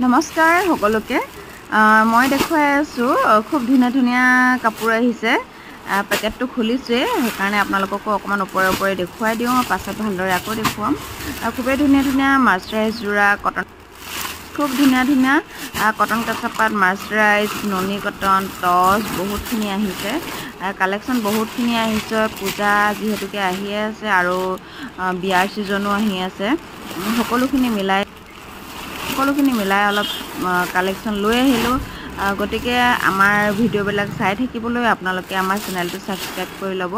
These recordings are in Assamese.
নমস্কাৰ সকলোকে মই দেখুৱাই আছো খুব ধুনীয়া ধুনীয়া কাপোৰ আহিছে পেকেটটো খুলিছে সেইকাৰণে আপোনালোককো অকমান ওপৰে দেখুৱাই দিওঁ পাছত ভালদৰে আকৌ দেখুৱাম খুবেই ধুনীয়া ধুনীয়া মাৰ্চাৰাইজ জোৰা কটন খুব ধুনীয়া ধুনীয়া কটন কাঁচাপাত মাৰ্চাৰাইজ ননী কটন টচ বহুতখিনি আহিছে কালেকশ্যন বহুতখিনি আহিছে পূজা যিহেতুকে আহি আছে আৰু বিয়াৰ ছিজনো আহি আছে সকলোখিনি মিলাই অলপ কালেকশ্যন লৈ আহিলোঁ গতিকে আমাৰ ভিডিঅ'বিলাক চাই থাকিবলৈ আপোনালোকে আমাৰ চেনেলটো ছাবস্ক্ৰাইব কৰি ল'ব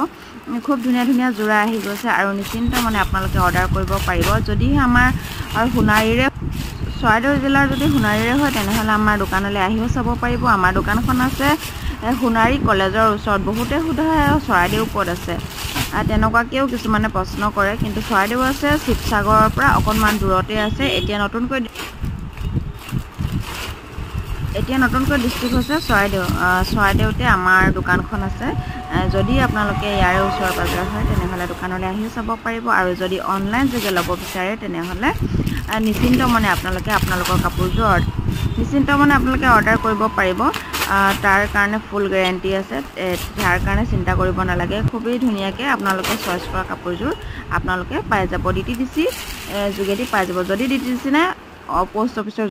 খুব ধুনীয়া ধুনীয়া জোৰা আহি গৈছে আৰু নিশ্চিন্ত মানে আপোনালোকে অৰ্ডাৰ কৰিব পাৰিব যদিহে আমাৰ সোণাৰীৰে চৰাইদেউ জিলাৰ যদি সোণাৰীৰে হয় তেনেহ'লে আমাৰ দোকানলৈ আহিও চাব পাৰিব আমাৰ দোকানখন আছে সোণাৰী কলেজৰ ওচৰত বহুতে সোধে চৰাইদেউ ক'ত আছে তেনেকুৱাকেও কিছুমানে প্ৰশ্ন কৰে কিন্তু চৰাইদেউ আছে শিৱসাগৰৰ পৰা অকণমান দূৰতে আছে এতিয়া নতুনকৈ ডিষ্ট্ৰিক্ট হৈছে চৰাইদেউতে আমাৰ দোকানখন আছে যদি আপোনালোকে ইয়াৰে ওচৰ পাজৰ হয় তেনেহ'লে দোকানলৈ আহিও চাব পাৰিব আৰু যদি অনলাইন যোগে ল'ব বিচাৰে তেনেহ'লে নিশ্চিন্ত মনে আপোনালোকে আপোনালোকৰ কাপোৰযোৰ অৰ্ডাৰ কৰিব পাৰিব তাৰ কাৰণে ফুল গেৰাণ্টি আছে তাৰ কাৰণে চিন্তা কৰিব নালাগে খুবেই ধুনীয়াকৈ আপোনালোকে চইচ কৰা কাপোৰযোৰ আপোনালোকে পাই যাব DTDC যোগেদি পাই যাব যদি DTDC নাই পোষ্ট অফিচৰ